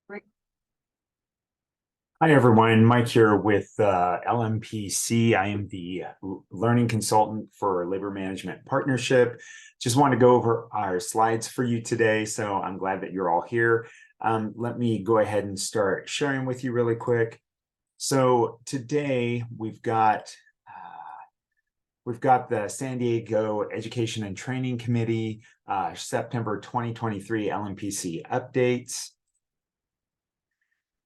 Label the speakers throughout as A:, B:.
A: Great.
B: Hi, everyone. Mike here with LMPC. I am the learning consultant for Labor Management Partnership. Just want to go over our slides for you today, so I'm glad that you're all here. Let me go ahead and start sharing with you really quick. So today we've got the San Diego Education and Training Committee September 2023 LMPC updates.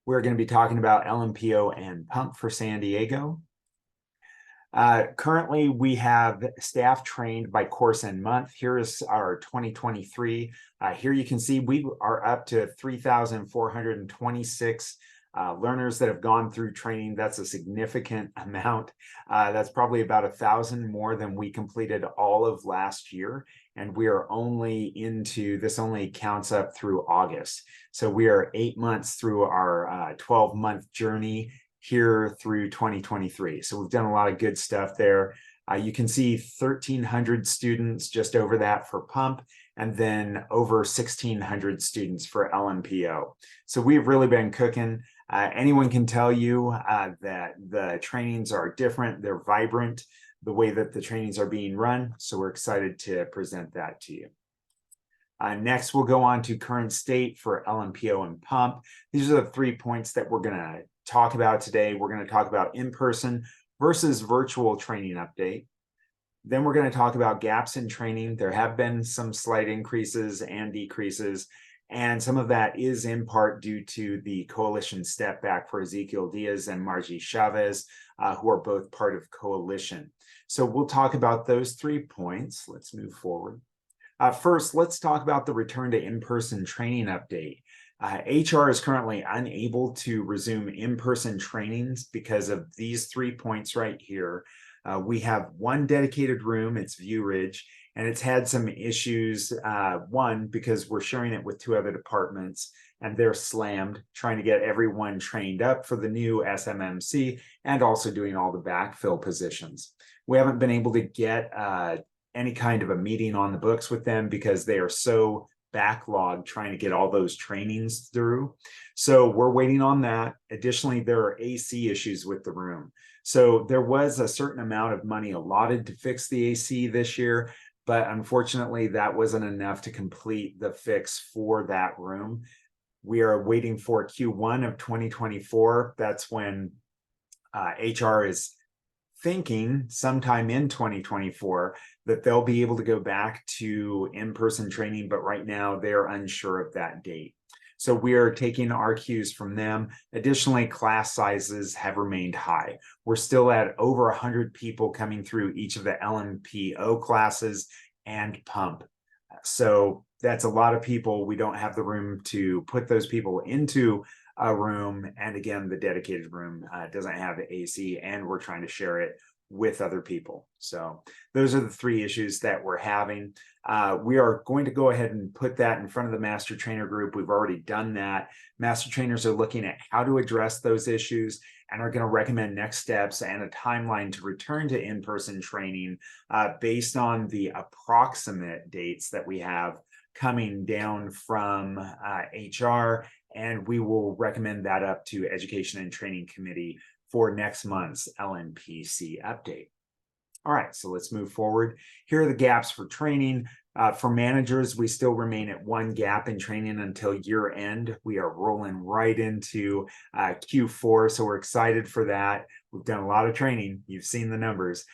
B: We're going to be talking about LMPO and PUMP for San Diego. Currently, we have staff trained by course and month. Here is our 2023. Here you can see we are up to 3,426 learners that have gone through training. That's a significant amount. That's probably about 1,000 more than we completed all of last year. And we are only this only counts up through August. So we are 8 months through our 12-month journey here through 2023. So we've done a lot of good stuff there. You can see 1,300 students, just over that for PUMP, and then over 1,600 students for LMPO. So we've really been cooking. Anyone can tell you that the trainings are different. They're vibrant, the way that the trainings are being run. So we're excited to present that to you. Next, we'll go on to current state for LMPO and PUMP. These are the 3 points that we're going to talk about today. We're going to talk about in-person versus virtual training update. Then we're going to talk about gaps in training. There have been some slight increases and decreases, and some of that is in part due to the coalition step back for Ezekiel Diaz and Margie Chavez, who are both part of coalition. So we'll talk about those 3 points. Let's move forward. First, let's talk about the return to in-person training update. HR is currently unable to resume in-person trainings because of these 3 points right here. We have one dedicated room, it's View Ridge, and it's had some issues. One, because we're sharing it with 2 other departments, and they're slammed trying to get everyone trained up for the new SMMC and also doing all the backfill positions. We haven't been able to get any kind of a meeting on the books with them because they are so backlogged trying to get all those trainings through. So we're waiting on that. Additionally, there are AC issues with the room. So there was a certain amount of money allotted to fix the AC this year, but unfortunately that wasn't enough to complete the fix for that room. We are waiting for Q1 of 2024. That's when HR is thinking sometime in 2024 that they'll be able to go back to in-person training, but right now they're unsure of that date. So we are taking our cues from them. Additionally, class sizes have remained high. We're still at over 100 people coming through each of the LMPO classes and PUMP. So that's a lot of people. We don't have the room to put those people into a room, and again, the dedicated room doesn't have AC, and we're trying to share it with other people. So those are the 3 issues that we're having. We are going to go ahead and put that in front of the master trainer group. We've already done that. Master trainers are looking at how to address those issues and are going to recommend next steps and a timeline to return to in-person training based on the approximate dates that we have coming down from HR, and we will recommend that up to Education and Training Committee for next month's LMPC update. All right, so let's move forward. Here are the gaps for training. For managers, we still remain at 1 gap in training until year end. We are rolling right into Q4, so we're excited for that. We've done a lot of training. You've seen the numbers.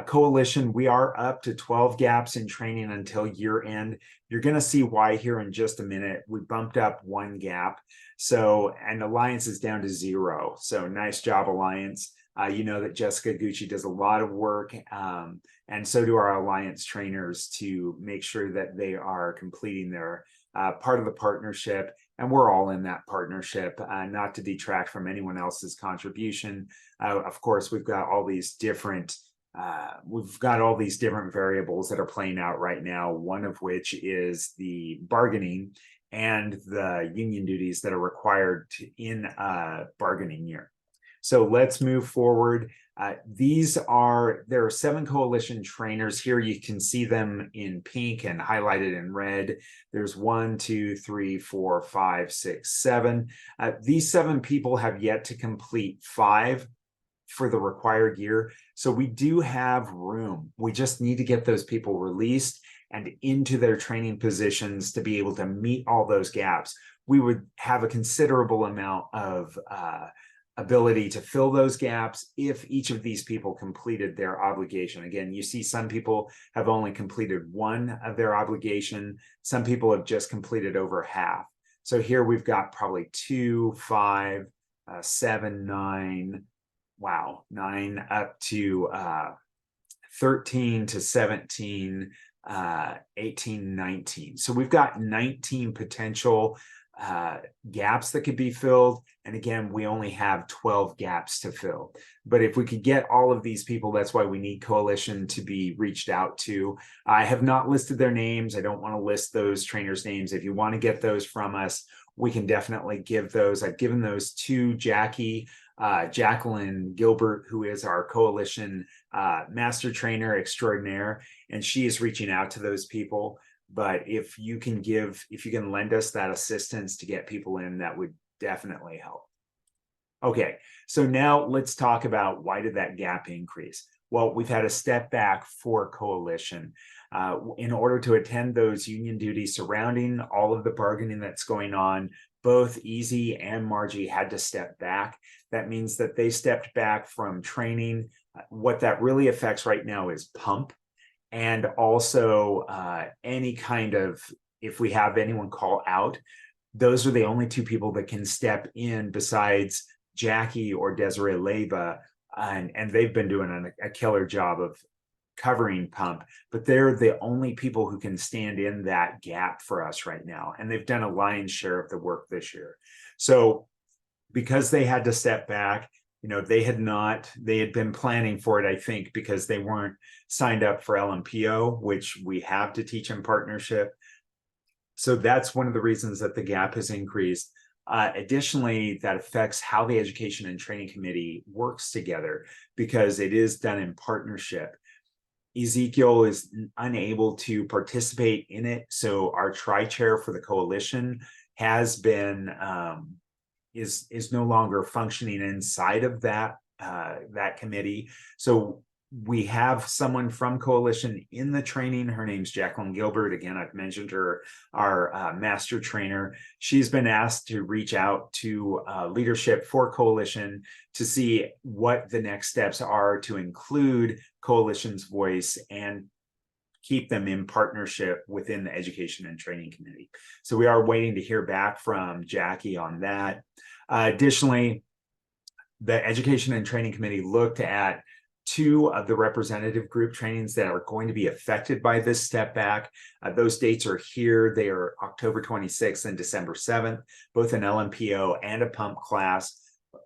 B: Coalition, we are up to 12 gaps in training until year end. You're going to see why here in just a minute. We bumped up 1 gap. So, and Alliance is down to 0. So nice job, Alliance. You know that Jessica Gucci does a lot of work, and so do our Alliance trainers to make sure that they are completing their part of the partnership. And we're all in that partnership, not to detract from anyone else's contribution. Of course, we've got all these different variables that are playing out right now, one of which is the bargaining and the union duties that are required in a bargaining year. So let's move forward. There are 7 coalition trainers here. You can see them in pink and highlighted in red. There's 1, 2, 3, 4, 5, 6, 7. These 7 people have yet to complete 5 for the required year. So we do have room. We just need to get those people released and into their training positions to be able to meet all those gaps. We would have a considerable amount of ability to fill those gaps if each of these people completed their obligation. Again, you see some people have only completed 1 of their obligation. Some people have just completed over half. So here we've got probably 2, 5, 7, 9, 9 up to 13 to 17, 18, 19. So we've got 19 potential gaps that could be filled. And again, we only have 12 gaps to fill. But if we could get all of these people, that's why we need Coalition to be reached out to. I have not listed their names. I don't want to list those trainers' names. If you want to get those from us, we can definitely give those. I've given those to Jacqueline Gilbert, who is our Coalition master trainer extraordinaire, and she is reaching out to those people. But if you can lend us that assistance to get people in, that would definitely help. Okay, so now let's talk about why did that gap increase? Well, we've had a step back for Coalition. In order to attend those union duties surrounding all of the bargaining that's going on, both Easy and Margie had to step back. That means that they stepped back from training. What that really affects right now is pump, and also any kind of, if we have anyone call out, those are the only 2 people that can step in besides Jackie or Desiree Leyva, and they've been doing a killer job of covering pump, but they're the only people who can stand in that gap for us right now. And they've done a lion's share of the work this year. So because they had to step back, they had been planning for it, I think, because they weren't signed up for LMPO, which we have to teach in partnership. So that's one of the reasons that the gap has increased. Additionally, that affects how the Education and Training Committee works together because it is done in partnership. Ezekiel is unable to participate in it, so our tri-chair for the Coalition has been is no longer functioning inside of that committee. So we have someone from Coalition in the training. Her name's Jacqueline Gilbert. Again, I've mentioned her, our master trainer. She's been asked to reach out to leadership for Coalition to see what the next steps are to include Coalition's voice and keep them in partnership within the Education and Training Committee. So we are waiting to hear back from Jackie on that. Additionally, the Education and Training Committee looked at 2 of the representative group trainings that are going to be affected by this step back. Those dates are here. They are October 26th and December 7th, both an LMPO and a pump class.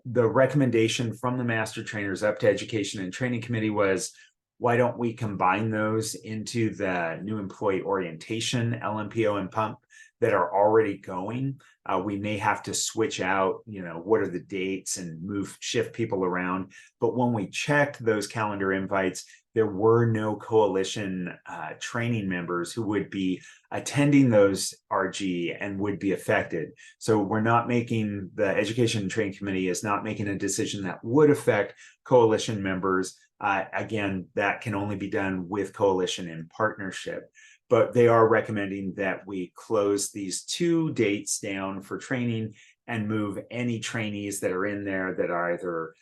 B: The recommendation from the master trainers up to Education and Training Committee was, why don't we combine those into the new employee orientation, LMPO and pump, that are already going? We may have to switch out, what are the dates and shift people around. But when we checked those calendar invites, there were no Coalition training members who would be attending those RG and would be affected. So we're not making, the Education and Training Committee is not making a decision that would affect Coalition members. Again, that can only be done with Coalition in partnership. But they are recommending that we close these 2 dates down for training and move any trainees that are in there that are either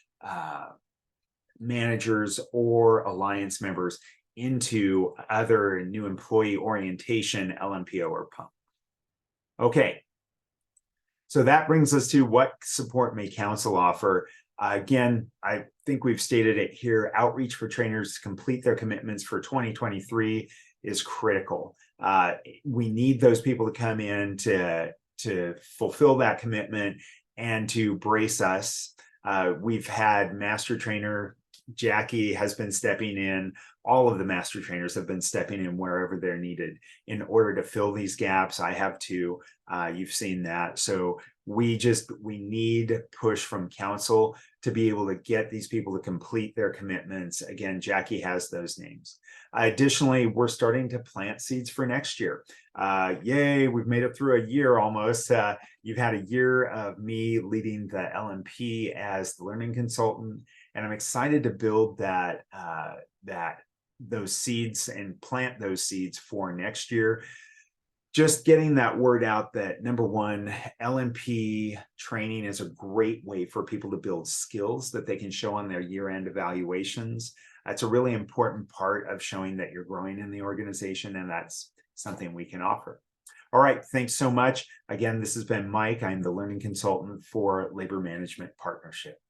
B: managers or alliance members into other new employee orientation, LMPO or pump. Okay, so that brings us to what support may council offer. Again, I think we've stated it here. Outreach for trainers to complete their commitments for 2023 is critical. We need those people to come in to fulfill that commitment and to brace us. We've had master trainer Jackie has been stepping in. All of the master trainers have been stepping in wherever they're needed in order to fill these gaps. I have too. You've seen that. So we need push from council to be able to get these people to complete their commitments. Again, Jackie has those names. Additionally, we're starting to plant seeds for next year. Yay, we've made it through a year almost. You've had a year of me leading the LMP as the learning consultant, and I'm excited to build those seeds and plant those seeds for next year. Just getting that word out that, number one, LMP training is a great way for people to build skills that they can show on their year-end evaluations. That's a really important part of showing that you're growing in the organization, and that's something we can offer. All right, thanks so much. Again, this has been Mike. I'm the learning consultant for Labor Management Partnership.